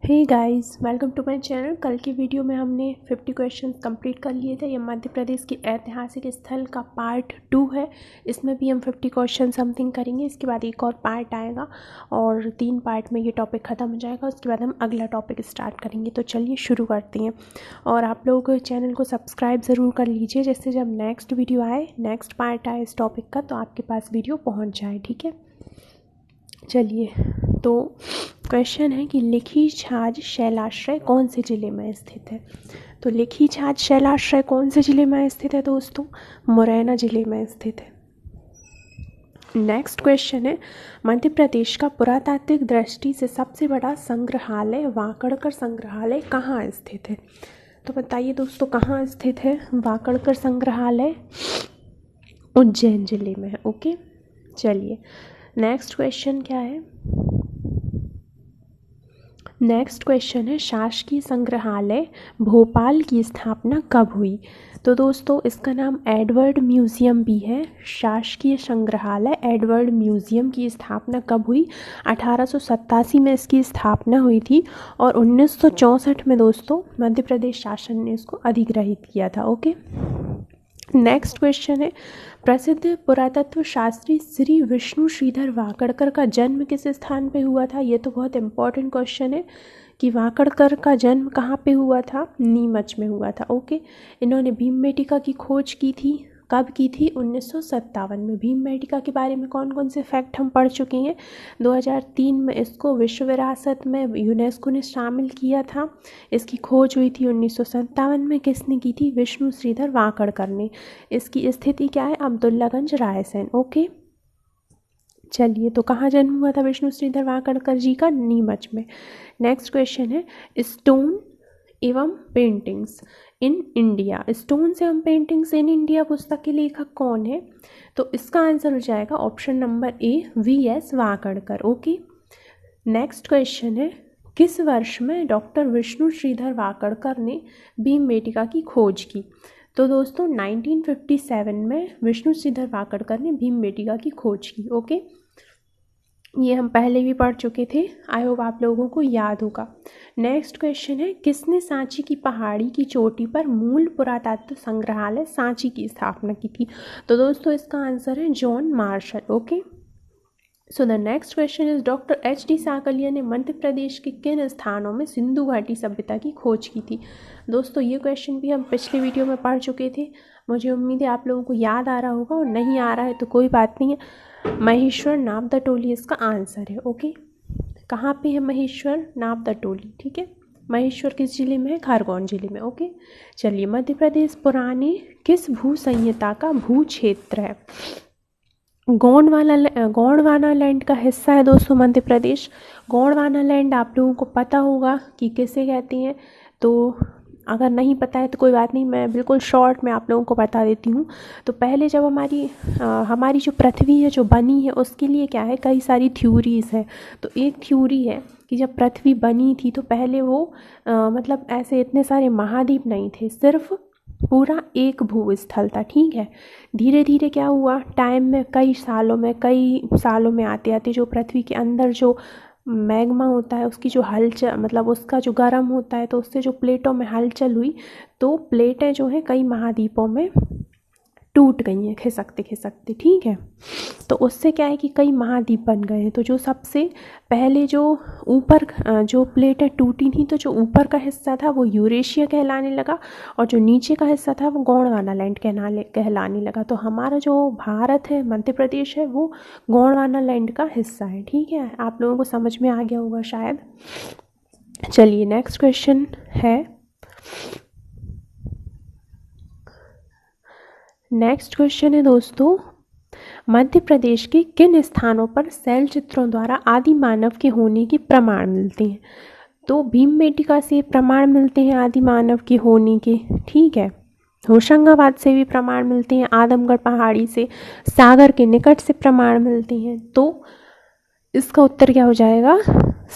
Hey guys, welcome to my channel. कल की video में हमने 50 क्वेश्चन कंप्लीट कर लिए थे। ये मध्य प्रदेश के ऐतिहासिक स्थल का पार्ट 2 है। इसमें भी हम 50 क्वेश्चन समथिंग करेंगे। इसके बाद एक और पार्ट आएगा और 3 पार्ट में ये टॉपिक ख़त्म हो जाएगा। उसके बाद हम अगला टॉपिक स्टार्ट करेंगे। तो चलिए शुरू करते हैं। और आप लोग चैनल को सब्सक्राइब ज़रूर कर लीजिए, जिससे जब नेक्स्ट वीडियो आए, नेक्स्ट पार्ट आए इस टॉपिक का, तो आपके पास वीडियो पहुँच जाए। ठीक है, चलिए। तो क्वेश्चन है कि लिखी छाछ शैलाश्रय कौन से ज़िले में स्थित है। तो लिखी छाछ शैलाश्रय कौन से ज़िले में स्थित है दोस्तों? मुरैना ज़िले में स्थित है। नेक्स्ट क्वेश्चन है, मध्य प्रदेश का पुरातात्विक दृष्टि से सबसे बड़ा संग्रहालय वाकड़कर संग्रहालय कहाँ स्थित है? तो बताइए दोस्तों, कहाँ स्थित है वाकड़कर संग्रहालय? उज्जैन ज़िले में है। ओके, चलिए नेक्स्ट क्वेश्चन क्या है? नेक्स्ट क्वेश्चन है, शासकीय संग्रहालय भोपाल की स्थापना कब हुई? तो दोस्तों इसका नाम एडवर्ड म्यूज़ियम भी है। शासकीय संग्रहालय एडवर्ड म्यूज़ियम की स्थापना कब हुई? 1887 में इसकी स्थापना हुई थी और 1964 में दोस्तों मध्य प्रदेश शासन ने इसको अधिग्रहित किया था। ओके, नेक्स्ट क्वेश्चन है, प्रसिद्ध पुरातत्व शास्त्री श्री विष्णु श्रीधर वाकड़कर का जन्म किस स्थान पे हुआ था? ये तो बहुत इंपॉर्टेंट क्वेश्चन है कि वाकड़कर का जन्म कहाँ पे हुआ था? नीमच में हुआ था। ओके, इन्होंने भीमबेटका की खोज की थी। कब की थी? 1957 में। भीमबेटका के बारे में कौन कौन से फैक्ट हम पढ़ चुके हैं? 2003 में इसको विश्व विरासत में यूनेस्को ने शामिल किया था। इसकी खोज हुई थी 1957 में। किसने की थी? विष्णु श्रीधर वाकड़कर ने। इसकी स्थिति क्या है? अब्दुल्लागंज रायसेन। ओके, चलिए, तो कहाँ जन्म हुआ था विष्णु श्रीधर वाकड़कर जी का? नीमच में। नेक्स्ट क्वेश्चन है, स्टोन एवं पेंटिंग्स इन इंडिया। स्टोन्स एवं पेंटिंग्स इन इंडिया पुस्तक के लेखक कौन है? तो इसका आंसर हो जाएगा option number A, VS. Wakadkar. Okay, next question है, किस वर्ष में डॉक्टर विष्णु श्रीधर वाकड़कर ने भीमबेटका की खोज की? तो दोस्तों 1957 में विष्णु श्रीधर वाकड़कर ने भीमबेटका की खोज की। ओके, ये हम पहले भी पढ़ चुके थे। आई होप आप लोगों को याद होगा। नेक्स्ट क्वेश्चन है, किसने सांची की पहाड़ी की चोटी पर मूल पुरातत्व संग्रहालय सांची की स्थापना की थी? तो दोस्तों इसका आंसर है John Marshall. Okay, so the next question is, doctor H D. Sakalia ने मध्य प्रदेश के किन स्थानों में सिंधु घाटी सभ्यता की खोज की थी? दोस्तों ये क्वेश्चन भी हम पिछले वीडियो में पढ़ चुके थे। मुझे उम्मीद है आप लोगों को याद आ रहा होगा, और नहीं आ रहा है तो कोई बात नहीं है। महेश्वर नाबदा टोली इसका आंसर है। ओके, कहाँ पे है महेश्वर नाबदा टोली? ठीक है, महेश्वर किस जिले में है? खरगोन जिले में। ओके, चलिए, मध्य प्रदेश पुराने किस भू संहिता का भू क्षेत्र है? गोंडवाना लैंड का हिस्सा है दोस्तों मध्य प्रदेश। गोंडवाना लैंड आप लोगों को पता होगा कि किसे कहते हैं। तो अगर नहीं पता है तो कोई बात नहीं, मैं बिल्कुल शॉर्ट में आप लोगों को बता देती हूँ। तो पहले जब हमारी जो पृथ्वी है जो बनी है, उसके लिए क्या है, कई सारी थ्योरीज़ है। तो एक थ्योरी है कि जब पृथ्वी बनी थी तो पहले वो मतलब ऐसे इतने सारे महाद्वीप नहीं थे, सिर्फ पूरा एक भूस्थल था। ठीक है, धीरे धीरे क्या हुआ, टाइम में कई सालों में आते आते जो पृथ्वी के अंदर जो मैग्मा होता है, उसकी जो हलचल, मतलब उसका जो गर्म होता है, तो उससे जो प्लेटों में हलचल हुई, तो प्लेटें जो हैं कई महाद्वीपों में टूट गई हैं खिसकते खिसकते। ठीक है, तो उससे क्या है कि कई महाद्वीप बन गए हैं। तो जो सबसे पहले जो ऊपर जो प्लेटें टूटी थी, तो जो ऊपर का हिस्सा था वो यूरेशिया कहलाने लगा, और जो नीचे का हिस्सा था वो गोंडवाना लैंड कहलाने लगा। तो हमारा जो भारत है, मध्य प्रदेश है, वो गोंडवाना लैंड का हिस्सा है। ठीक है, आप लोगों को समझ में आ गया होगा शायद। चलिए, नेक्स्ट क्वेश्चन है, नेक्स्ट क्वेश्चन है दोस्तों, मध्य प्रदेश के किन स्थानों पर शैल चित्रों द्वारा आदि मानव के होने के प्रमाण मिलते हैं? तो भीमबेटका से प्रमाण मिलते हैं आदि मानव के होने के। ठीक है, होशंगाबाद से भी प्रमाण मिलते हैं, आदमगढ़ पहाड़ी से, सागर के निकट से प्रमाण मिलते हैं। तो इसका उत्तर क्या हो जाएगा?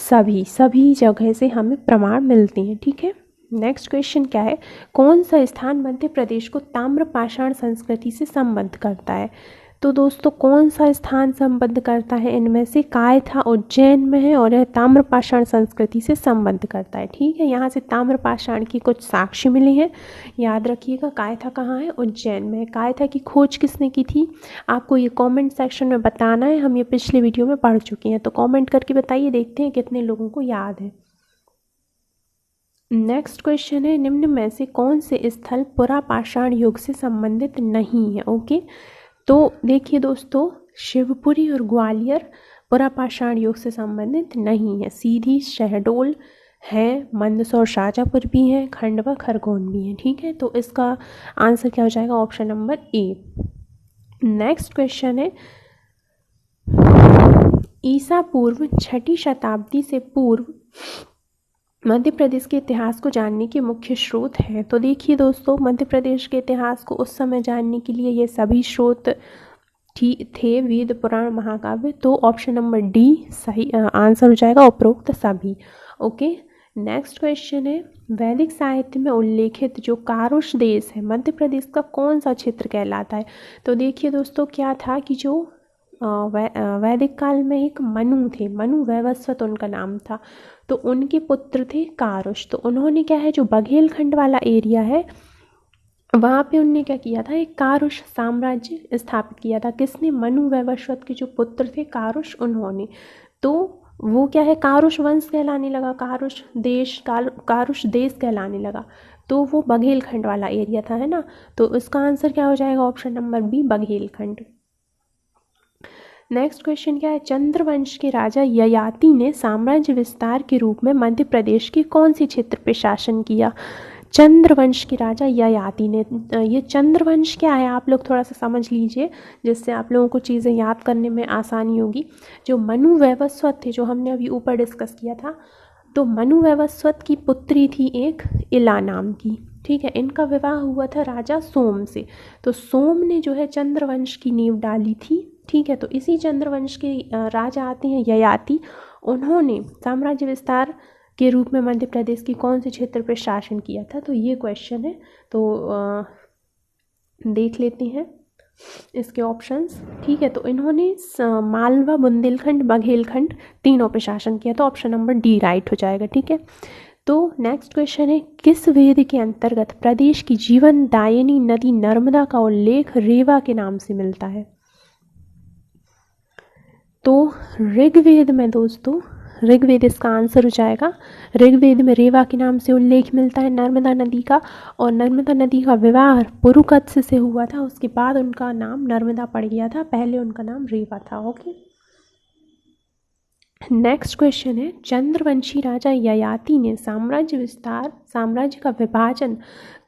सभी जगह से हमें प्रमाण मिलते हैं। ठीक है, नेक्स्ट क्वेश्चन क्या है, कौन सा स्थान मध्य प्रदेश को ताम्रपाषाण संस्कृति से संबद्ध करता है? तो दोस्तों कौन सा स्थान संबद्ध करता है इनमें से? कायथा उज्जैन में है और यह ताम्रपाषाण संस्कृति से संबद्ध करता है। ठीक है, यहाँ से ताम्रपाषाण की कुछ साक्ष्य मिले हैं, याद रखिएगा। कायथा कहाँ है? उज्जैन में है। कायथा की खोज किसने की थी? आपको ये कमेंट सेक्शन में बताना है, हम ये पिछले वीडियो में पढ़ चुके हैं, तो कमेंट करके बताइए, देखते हैं कितने लोगों को याद है। नेक्स्ट क्वेश्चन है, निम्न में से कौन से स्थल पुरापाषाण युग से संबंधित नहीं है? ओके, तो देखिए दोस्तों, शिवपुरी और ग्वालियर पुरापाषाण युग से संबंधित नहीं है। सीधी, शहडोल है, मंदसौर शाजापुर भी है, खंडवा खरगोन भी है। ठीक है, तो इसका आंसर क्या हो जाएगा? Option number A. Next question है, ईसा पूर्व 6ठी शताब्दी से पूर्व मध्य प्रदेश के इतिहास को जानने के मुख्य स्रोत हैं। तो देखिए दोस्तों, मध्य प्रदेश के इतिहास को उस समय जानने के लिए ये सभी स्रोत थे, वेद, पुराण, महाकाव्य। तो ऑप्शन नंबर डी सही आंसर हो जाएगा, उपरोक्त सभी। ओके, नेक्स्ट क्वेश्चन है, वैदिक साहित्य में उल्लेखित जो कारुष देश है, मध्य प्रदेश का कौन सा क्षेत्र कहलाता है? तो देखिए दोस्तों, क्या था कि जो वैदिक काल में एक मनु थे, मनु वैवस्वत उनका नाम था, तो उनके पुत्र थे कारुष। तो उन्होंने क्या है, जो बघेलखंड वाला एरिया है वहाँ पे उनने क्या किया था, एक कारुष साम्राज्य स्थापित किया था। किसने? मनु वैवस्वत के जो पुत्र थे कारुष, उन्होंने। तो वो क्या है, कारुष वंश कहलाने लगा, कारुष देश कहलाने लगा। तो वो बघेलखंड वाला एरिया था, है ना। तो इसका आंसर क्या हो जाएगा? Option number B, Baghelkhand. Next question क्या है, चंद्रवंश के राजा ययाति ने साम्राज्य विस्तार के रूप में मध्य प्रदेश के कौन से क्षेत्र पर शासन किया? चंद्रवंश के राजा ययाति ने, ये चंद्रवंश क्या है आप लोग थोड़ा सा समझ लीजिए, जिससे आप लोगों को चीज़ें याद करने में आसानी होगी। जो मनु वैवस्वत थे, जो हमने अभी ऊपर डिस्कस किया था, तो मनु वैवस्वत की पुत्री थी एक इला नाम की। ठीक है, इनका विवाह हुआ था राजा सोम से। तो सोम ने जो है चंद्रवंश की नींव डाली थी। ठीक है, तो इसी चंद्रवंश के राजा आते हैं ययाति। उन्होंने साम्राज्य विस्तार के रूप में मध्य प्रदेश की कौन से क्षेत्र पर शासन किया था? तो ये क्वेश्चन है, तो देख लेते हैं इसके ऑप्शंस। ठीक है, तो इन्होंने मालवा, बुंदेलखंड, बघेलखंड तीनों पे शासन किया, तो ऑप्शन नंबर डी राइट हो जाएगा। ठीक है, तो नेक्स्ट क्वेश्चन है, किस वेद के अंतर्गत प्रदेश की जीवनदायिनी नदी नर्मदा का उल्लेख रेवा के नाम से मिलता है? तो ऋग्वेद में दोस्तों, ऋग्वेद इसका आंसर हो जाएगा। ऋग्वेद में रेवा के नाम से उल्लेख मिलता है नर्मदा नदी का, और नर्मदा नदी का विवाह पुरुकत्स से हुआ था, उसके बाद उनका नाम नर्मदा पड़ गया था, पहले उनका नाम रेवा था। ओके, नेक्स्ट क्वेश्चन है, चंद्रवंशी राजा ययाति ने साम्राज्य का विभाजन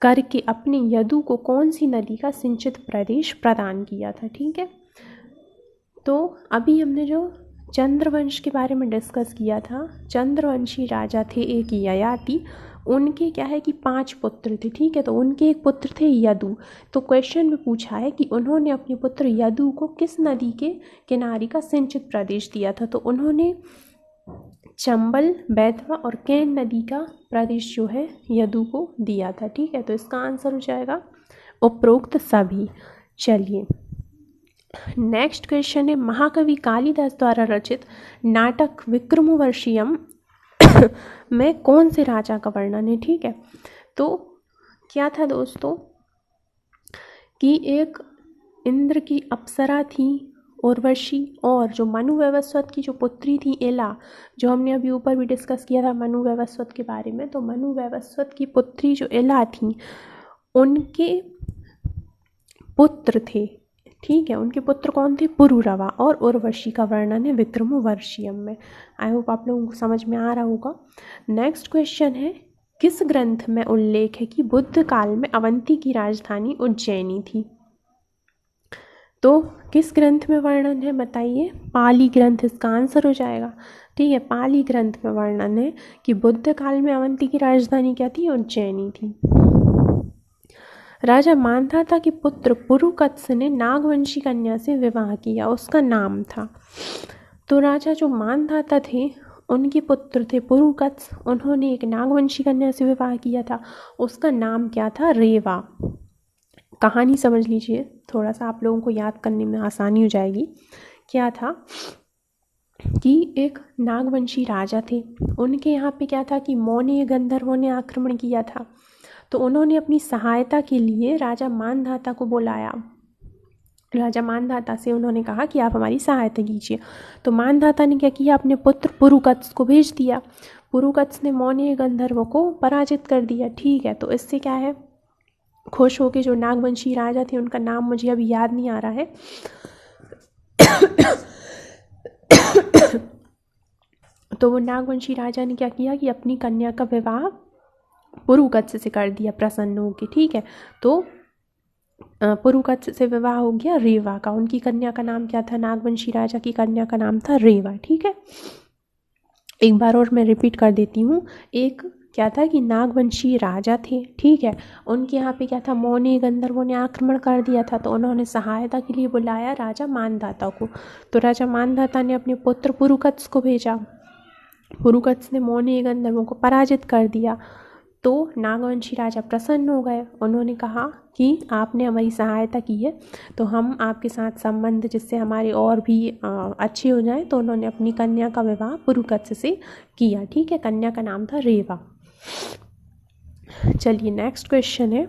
करके अपने यदु को कौन सी नदी का सिंचित प्रदेश प्रदान किया था? ठीक है, तो अभी हमने जो चंद्रवंश के बारे में डिस्कस किया था, चंद्रवंशी राजा थे एक ययाति, उनके क्या है कि 5 पुत्र थे। ठीक है, तो उनके एक पुत्र थे यदु। तो क्वेश्चन में पूछा है कि उन्होंने अपने पुत्र यदु को किस नदी के किनारे का सिंचित प्रदेश दिया था? तो उन्होंने चंबल, बेतवा और कैन नदी का प्रदेश जो है यदु को दिया था। ठीक है, तो इसका आंसर हो जाएगा उपरोक्त सभी। चलिए, नेक्स्ट क्वेश्चन है, महाकवि कालिदास द्वारा रचित नाटक विक्रमोर्वशीयम में कौन से राजा का वर्णन है? ठीक है, तो क्या था दोस्तों कि एक इंद्र की अप्सरा थी उर्वशी, और जो मनु वैवस्वत की जो पुत्री थी इला, जो हमने अभी ऊपर भी डिस्कस किया था मनु वैवस्वत के बारे में। तो मनु वैवस्वत की पुत्री जो इला थी, उनके पुत्र थे। ठीक है, उनके पुत्र कौन थे? पुरुरवा और उर्वशी का वर्णन है विक्रमोर्वशीयम में। आई होप आप लोगों को समझ में आ रहा होगा। नेक्स्ट क्वेश्चन है, किस ग्रंथ में उल्लेख है कि बुद्ध काल में अवंती की राजधानी उज्जैनी थी? तो किस ग्रंथ में वर्णन है बताइए? पाली ग्रंथ इसका आंसर हो जाएगा। ठीक है, पाली ग्रंथ में वर्णन है कि बुद्ध काल में अवंती की राजधानी क्या थी? उज्जैनी थी। राजा मांधाता के पुत्र पुरुकत्स ने नागवंशी कन्या से विवाह किया, उसका नाम था। तो राजा जो मांधाता थे, उनके पुत्र थे पुरुकत्स, उन्होंने एक नागवंशी कन्या से विवाह किया था, उसका नाम क्या था? रेवा। कहानी समझ लीजिए, थोड़ा सा आप लोगों को याद करने में आसानी हो जाएगी। क्या था कि एक नागवंशी राजा थे, उनके यहाँ पे क्या था कि मौर्य गंधर्वों ने आक्रमण किया था। तो उन्होंने अपनी सहायता के लिए राजा मानधाता को बुलाया। राजा मानधाता से उन्होंने कहा कि आप हमारी सहायता कीजिए। तो मानधाता ने क्या किया, अपने पुत्र पुरुकत्स को भेज दिया। पुरुकत्स ने मौर्य गंधर्वों को पराजित कर दिया। ठीक है, तो इससे क्या है, खुश होकर जो नागवंशी राजा थे, उनका नाम मुझे अभी याद नहीं आ रहा है, तो वो नागवंशी राजा ने क्या किया कि अपनी कन्या का विवाह पुरुकत्स से कर दिया प्रसन्न होकर। ठीक है, तो पुरुकत्स से विवाह हो गया रेवा का। उनकी कन्या का नाम क्या था, नागवंशी राजा की कन्या का नाम था रेवा। ठीक है, एक बार और मैं रिपीट कर देती हूँ। एक क्या था कि नागवंशी राजा थे, ठीक है, उनके यहाँ पे क्या था, मौर्य गंधर्वों ने आक्रमण कर दिया था। तो उन्होंने सहायता के लिए बुलाया राजा मानधाता को। तो राजा मानधाता ने अपने पुत्र पुरुकत्स को भेजा। पुरुकत्स ने मौर्य गंधर्वों को पराजित कर दिया। तो नागवंशी राजा प्रसन्न हो गए। उन्होंने कहा कि आपने हमारी सहायता की है, तो हम आपके साथ संबंध जिससे हमारे और भी अच्छे हो जाएं। तो उन्होंने अपनी कन्या का विवाह पुरुकत्स से किया। ठीक है, कन्या का नाम था रेवा। चलिए नेक्स्ट क्वेश्चन है,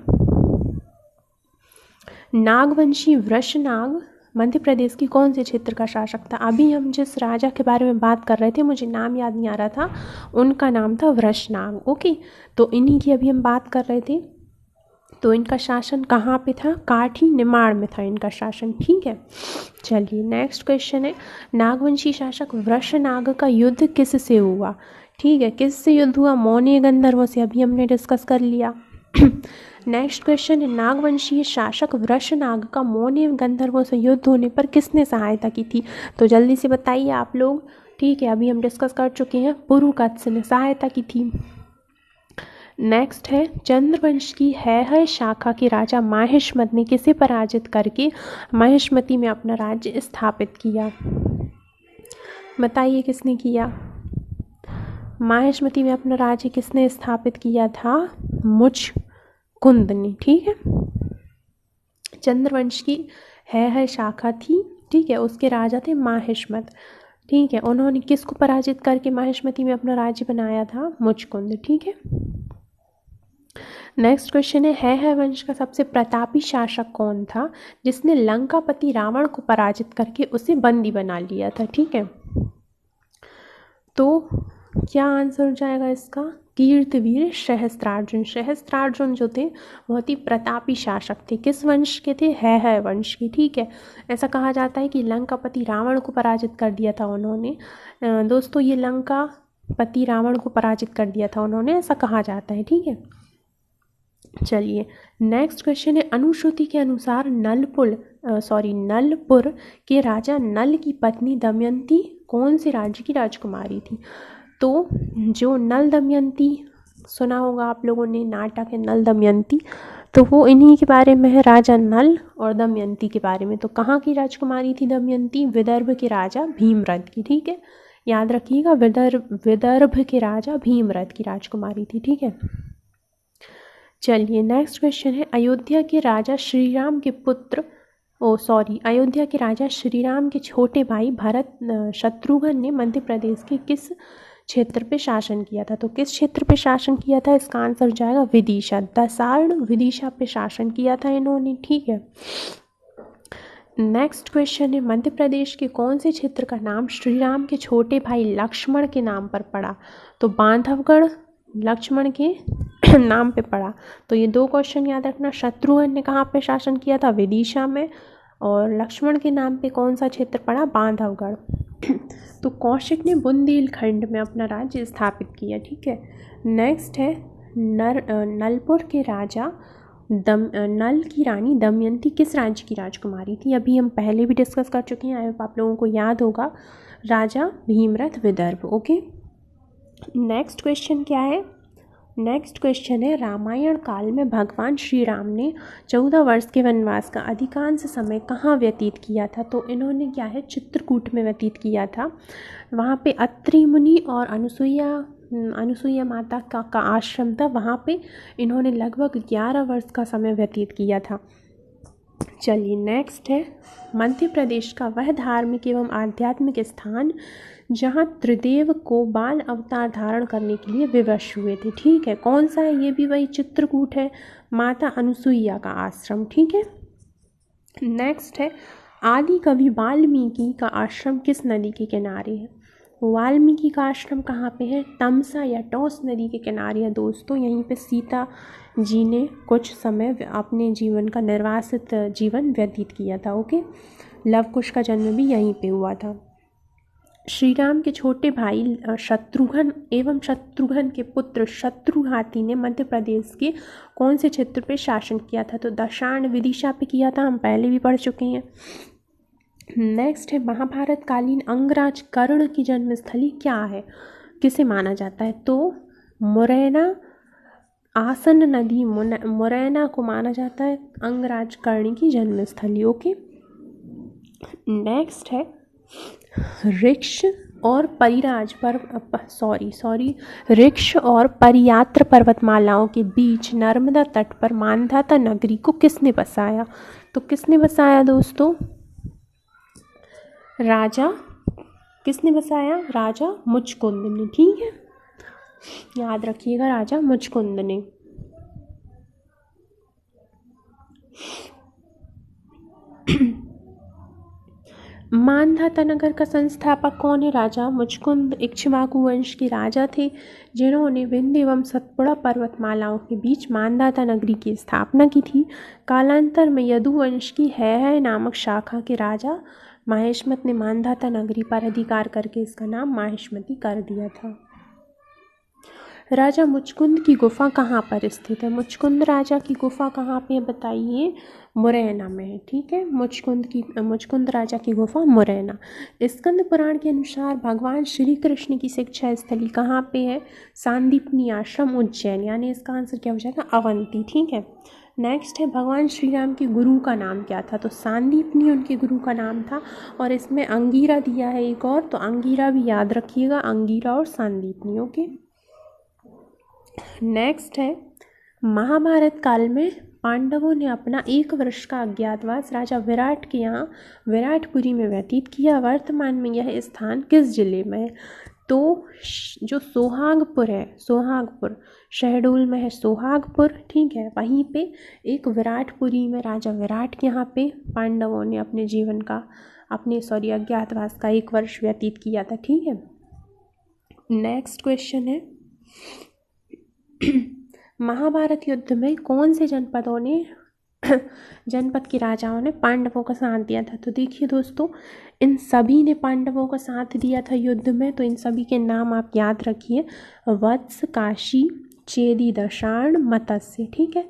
नागवंशी वृषनाग मध्य प्रदेश की कौन से क्षेत्र का शासक था। अभी हम जिस राजा के बारे में बात कर रहे थे, मुझे नाम याद नहीं आ रहा था, उनका नाम था वृषनाग। ओके, तो इन्हीं की अभी हम बात कर रहे थे। तो इनका शासन कहाँ पे था, काठी निमाड़ में था इनका शासन। ठीक है, चलिए नेक्स्ट क्वेश्चन है, नागवंशी शासक वृषनाग का युद्ध किससे हुआ। ठीक है, किससे युद्ध हुआ, मौर्य गंधर्वों से, अभी हमने डिस्कस कर लिया। नेक्स्ट क्वेश्चन है, नागवंशीय शासक वृषनाग का मौर्य गंधर्वों से युद्ध होने पर किसने सहायता की थी। तो जल्दी से बताइए आप लोग। ठीक है, अभी हम डिस्कस कर चुके हैं, पुरुकत्स ने सहायता की थी। नेक्स्ट है, चंद्रवंश की है शाखा के राजा माहिष्मत ने किसे पराजित करके माहिष्मती में अपना राज्य स्थापित किया। बताइए किसने किया, माहिष्मती में अपना राज्य किसने स्थापित किया था, मुचकुंद ने। ठीक है, चंद्रवंश की है शाखा थी, ठीक है, उसके राजा थे माहिष्मत। ठीक है, उन्होंने किसको पराजित करके माहिष्मती में अपना राज्य बनाया था, मुचकुंद। ठीक है, नेक्स्ट क्वेश्चन है वंश का सबसे प्रतापी शासक कौन था जिसने लंकापति रावण को पराजित करके उसे बंदी बना लिया था। ठीक है, तो क्या आंसर हो जाएगा इसका, कीर्तवीर सहस्त्रार्जुन। सहस्त्रार्जुन जो थे बहुत ही प्रतापी शासक थे। किस वंश के थे, है वंश के। ठीक है, ऐसा कहा जाता है कि लंकापति रावण को पराजित कर दिया था उन्होंने। दोस्तों, ये लंकापति रावण को पराजित कर दिया था उन्होंने, ऐसा कहा जाता है। ठीक है, चलिए नेक्स्ट क्वेश्चन है, अनुश्रुति के अनुसार नलपुर के राजा नल की पत्नी दमयंती कौन से राज्य की राजकुमारी थी। तो जो नल दमयंती सुना होगा आप लोगों ने, नाटक है नल दमयंती, तो वो इन्हीं के बारे में है, राजा नल और दमयंती के बारे में। तो कहाँ की राजकुमारी थी दमयंती, विदर्भ के राजा भीमरथ की। ठीक है, याद रखिएगा, विदर्भ के राजा भीमरथ की राजकुमारी थी। ठीक है, चलिए नेक्स्ट क्वेश्चन है, अयोध्या के राजा श्रीराम के छोटे भाई भरत शत्रुघ्न ने मध्य प्रदेश के किस क्षेत्र पे शासन किया था। तो किस क्षेत्र पे शासन किया था, इसका आंसर हो जाएगा विदिशा। दसार्ण विदिशा पे शासन किया था इन्होंने। ठीक है, नेक्स्ट क्वेश्चन है, मध्य प्रदेश के कौन से क्षेत्र का नाम श्रीराम के छोटे भाई लक्ष्मण के नाम पर पड़ा। तो बांधवगढ़ लक्ष्मण के नाम पे पड़ा। तो ये दो क्वेश्चन याद रखना, शत्रुघ्न ने कहाँ पे शासन किया था, विदिशा में, और लक्ष्मण के नाम पे कौन सा क्षेत्र पड़ा, बांधवगढ़। तो कौशिक ने बुंदेलखंड में अपना राज्य स्थापित किया। ठीक है, नेक्स्ट है, नलपुर के राजा नल की रानी दमयंती किस राज्य की राजकुमारी थी। अभी हम पहले भी डिस्कस कर चुके हैं, आप लोगों को याद होगा, Raja Bhimrath Vidarbha. Okay, next question क्या है, नेक्स्ट क्वेश्चन है, रामायण काल में भगवान श्री राम ने 14 वर्ष के वनवास का अधिकांश समय कहाँ व्यतीत किया था। तो इन्होंने क्या है, चित्रकूट में व्यतीत किया था। वहाँ पे अत्रि मुनि और अनुसुईया माता का आश्रम था, वहाँ पे इन्होंने लगभग 11 वर्ष का समय व्यतीत किया था। चलिए नेक्स्ट है, मध्य प्रदेश का वह धार्मिक एवं आध्यात्मिक स्थान जहाँ त्रिदेव को बाल अवतार धारण करने के लिए विवश हुए थे। ठीक है, कौन सा है? ये भी वही चित्रकूट है, माता अनुसुईया का आश्रम। ठीक है। नेक्स्ट है, आदि कवि वाल्मीकि का आश्रम किस नदी के किनारे है? वाल्मीकि का आश्रम कहाँ पे है? तमसा या टॉस नदी के किनारे है दोस्तों। यहीं पे सीता जी ने कुछ समय अपने जीवन का निर्वासित जीवन व्यतीत किया था। ओके, लव कुश का जन्म भी यहीं पे हुआ था। श्री राम के छोटे भाई शत्रुघ्न एवं शत्रुघ्न के पुत्र शत्रुघाती ने मध्य प्रदेश के कौन से क्षेत्र पे शासन किया था? तो दशाण विदिशा पे किया था, हम पहले भी पढ़ चुके हैं। नेक्स्ट है, महाभारत कालीन अंगराज कर्ण की जन्मस्थली क्या है, किसे माना जाता है? तो मुरैना, आसन नदी मुरैना को माना जाता है अंगराज कर्ण की जन्मस्थली। ओके। नेक्स्ट है, ऋक्ष और परिराज ऋक्ष और परियात्र पर्वतमालाओं के बीच नर्मदा तट पर मांधाता नगरी को किसने बसाया? तो किसने बसाया दोस्तों? राजा, किसने बसाया? राजा मुचकुंद ने। ठीक है, याद रखिएगा, राजा मुचकुंद ने। मांधाता नगर का संस्थापक कौन है? राजा मुचकुंद इक्ष्वाकु वंश के राजा थे, जिन्होंने विंध्य एवं सतपुड़ा पर्वतमालाओं के बीच मांधाता नगरी की स्थापना की थी। कालांतर में यदु वंश की है नामक शाखा के राजा माहेश्मत ने मांधाता नगरी पर अधिकार करके इसका नाम माहेश्मती कर दिया था। राजा मुचकुंद की गुफा कहाँ पर स्थित है? मुचकुंद राजा की गुफा कहाँ पे है बताइए? मुरैना में है। ठीक है, मुचकुंद राजा की गुफा मुरैना। स्कंद पुराण के अनुसार भगवान श्री कृष्ण की शिक्षा स्थली कहाँ पे है? सांदीपनी आश्रम उज्जैन, यानी इसका आंसर क्या हो जाएगा? अवंती। ठीक है। नेक्स्ट है, भगवान श्री राम के गुरु का नाम क्या था? तो सांदीपनी उनके गुरु का नाम था, और इसमें अंगीरा दिया है एक और, तो अंगीरा भी याद रखिएगा, अंगीरा और सांदीपनी। ओके। नेक्स्ट है, महाभारत काल में पांडवों ने अपना 1 वर्ष का अज्ञातवास राजा विराट के यहाँ विराटपुरी में व्यतीत किया। वर्तमान में यह स्थान किस जिले में है? तो जो सोहागपुर है, सोहागपुर शहडोल में है सोहागपुर। ठीक है, वहीं पे एक विराटपुरी में राजा विराट के यहाँ पे पांडवों ने अपने जीवन का अज्ञातवास का 1 वर्ष व्यतीत किया था। ठीक है। नेक्स्ट क्वेश्चन है, महाभारत युद्ध में कौन से जनपद के राजाओं ने पांडवों का साथ दिया था? तो देखिए दोस्तों, इन सभी ने पांडवों का साथ दिया था युद्ध में, तो इन सभी के नाम आप याद रखिए, वत्स, काशी, चेदी, दशार्ण, मत्स्य। ठीक है,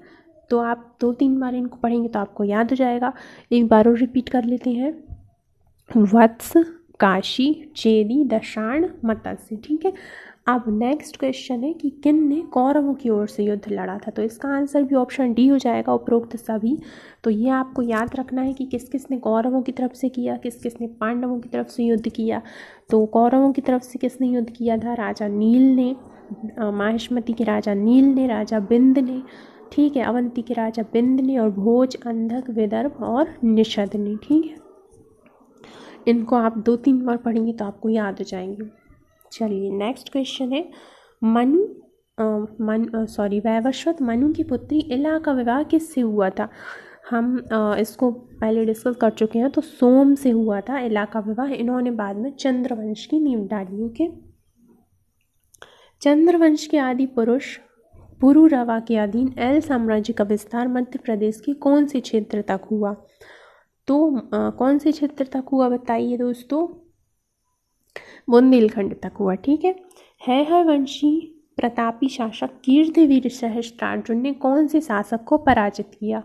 तो आप 2-3 बार इनको पढ़ेंगे तो आपको याद हो जाएगा। एक बार और रिपीट कर लेते हैं, वत्स, काशी, चेदी, दशार्ण, मत्स्य। ठीक है। अब नेक्स्ट क्वेश्चन है कि किन ने कौरवों की ओर से युद्ध लड़ा था? तो इसका आंसर भी ऑप्शन डी हो जाएगा, उपरोक्त सभी। तो ये आपको याद रखना है कि किस किस ने कौरवों की तरफ से किया, किस किस ने पांडवों की तरफ से युद्ध किया। तो कौरवों की तरफ से किसने युद्ध किया था? राजा नील ने, माहिष्मती के राजा नील ने, राजा बिंद ने, ठीक है, अवंती के राजा बिंद ने, और भोज, अंधक, विदर्भ और निषद ने। ठीक है, इनको आप 2-3 बार पढ़ेंगे तो आपको याद हो जाएंगे। चलिए नेक्स्ट क्वेश्चन है, वैवस्वत मनु की पुत्री इला का विवाह किससे हुआ था? हम इसको पहले डिस्कस कर चुके हैं, तो सोम से हुआ था इला का विवाह। इन्होंने बाद में चंद्रवंश की नींव डाली। ओके। चंद्रवंश के आदि पुरुष पुरुरवा के अधीन एल साम्राज्य का विस्तार मध्य प्रदेश के कौन से क्षेत्र तक हुआ? तो कौन से क्षेत्र तक हुआ बताइए दोस्तों? बुंदेलखंड तक हुआ। ठीक है। वंशी प्रतापी शासक कीर्तिवीर सहस्त्रार्जुन ने कौन से शासक को पराजित किया?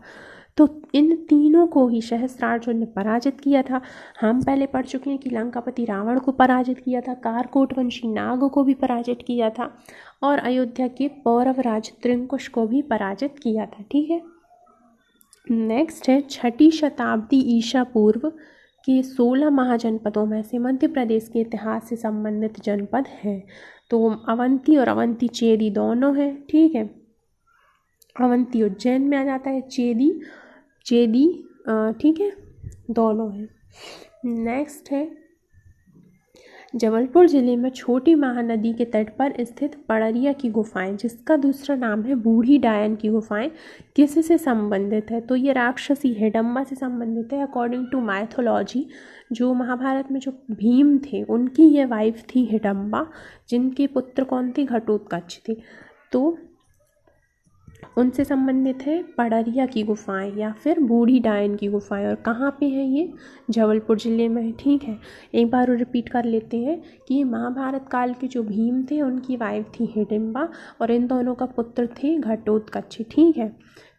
तो इन तीनों को ही सहस्त्रार्जुन ने पराजित किया था। हम पहले पढ़ चुके हैं कि लंकापति रावण को पराजित किया था, कारकोटवंशी नाग को भी पराजित किया था, और अयोध्या के पौरवराज त्रिंकुश को भी पराजित किया था। ठीक है। नेक्स्ट है, 6ठी शताब्दी ईसा पूर्व के 16 महाजनपदों में से मध्य प्रदेश के इतिहास से संबंधित जनपद है। तो अवंती और अवंती चेदी दोनों हैं। ठीक है, अवंती उज्जैन में आ जाता है, चेदी ठीक है, दोनों हैं। नेक्स्ट है जबलपुर ज़िले में छोटी महानदी के तट पर स्थित पड़रिया की गुफाएं, जिसका दूसरा नाम है बूढ़ी डायन की गुफाएं, किससे संबंधित है? तो ये राक्षसी हिडम्बा से संबंधित है। अकॉर्डिंग टू माइथोलॉजी, जो महाभारत में जो भीम थे उनकी ये वाइफ थी हिडम्बा, जिनके पुत्र कौन थे? घटोत्कच थे। तो उनसे संबंधित है पड़रिया की गुफाएं या फिर बूढ़ी डायन की गुफाएं। और कहाँ पे है ये? जबलपुर ज़िले में है। ठीक है, एक बार रिपीट कर लेते हैं कि महाभारत काल के जो भीम थे उनकी वाइफ थी हिडिम्बा और इन दोनों का पुत्र थे घटोत्कच। ठीक है,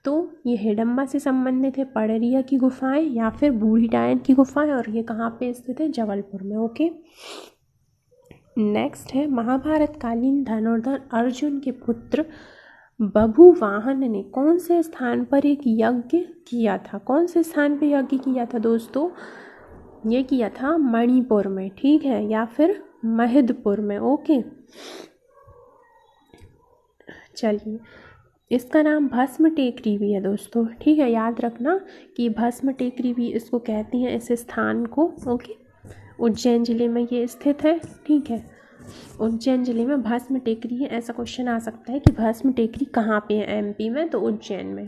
तो ये हिडम्बा से संबंधित है पड़रिया की गुफाएं या फिर बूढ़ी डायन की गुफाएं, और ये कहाँ पे स्थित है? जबलपुर में। ओके, नेक्स्ट है महाभारत कालीन धनुर्धर अर्जुन के पुत्र बभुवाहन ने कौन से स्थान पर एक यज्ञ किया था? कौन से स्थान पर यज्ञ किया था दोस्तों? ये किया था मणिपुर में। ठीक है, या फिर महदपुर में। ओके, चलिए, इसका नाम भस्म टेकरी भी है दोस्तों। ठीक है, याद रखना कि भस्म टेकरी भी इसको कहती हैं, इस स्थान को। ओके, उज्जैन ज़िले में ये स्थित है। ठीक है, उज्जैन ज़िले में भस्म टेकरी है। ऐसा क्वेश्चन आ सकता है कि भस्म टेकरी कहाँ पे है? एमपी में, तो उज्जैन में।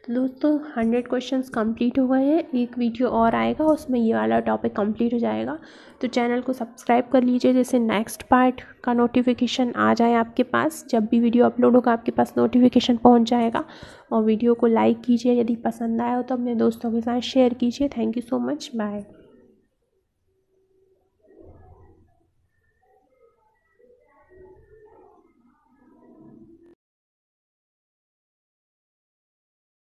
तो दोस्तों 100 क्वेश्चंस कंप्लीट हो गए हैं। एक वीडियो और आएगा, उसमें ये वाला टॉपिक कंप्लीट हो जाएगा। तो चैनल को सब्सक्राइब कर लीजिए, जैसे नेक्स्ट पार्ट का नोटिफिकेशन आ जाए आपके पास। जब भी वीडियो अपलोड होगा आपके पास नोटिफिकेशन पहुँच जाएगा। और वीडियो को लाइक कीजिए, यदि पसंद आया हो तो अपने दोस्तों के साथ शेयर कीजिए। Thank you so much, bye.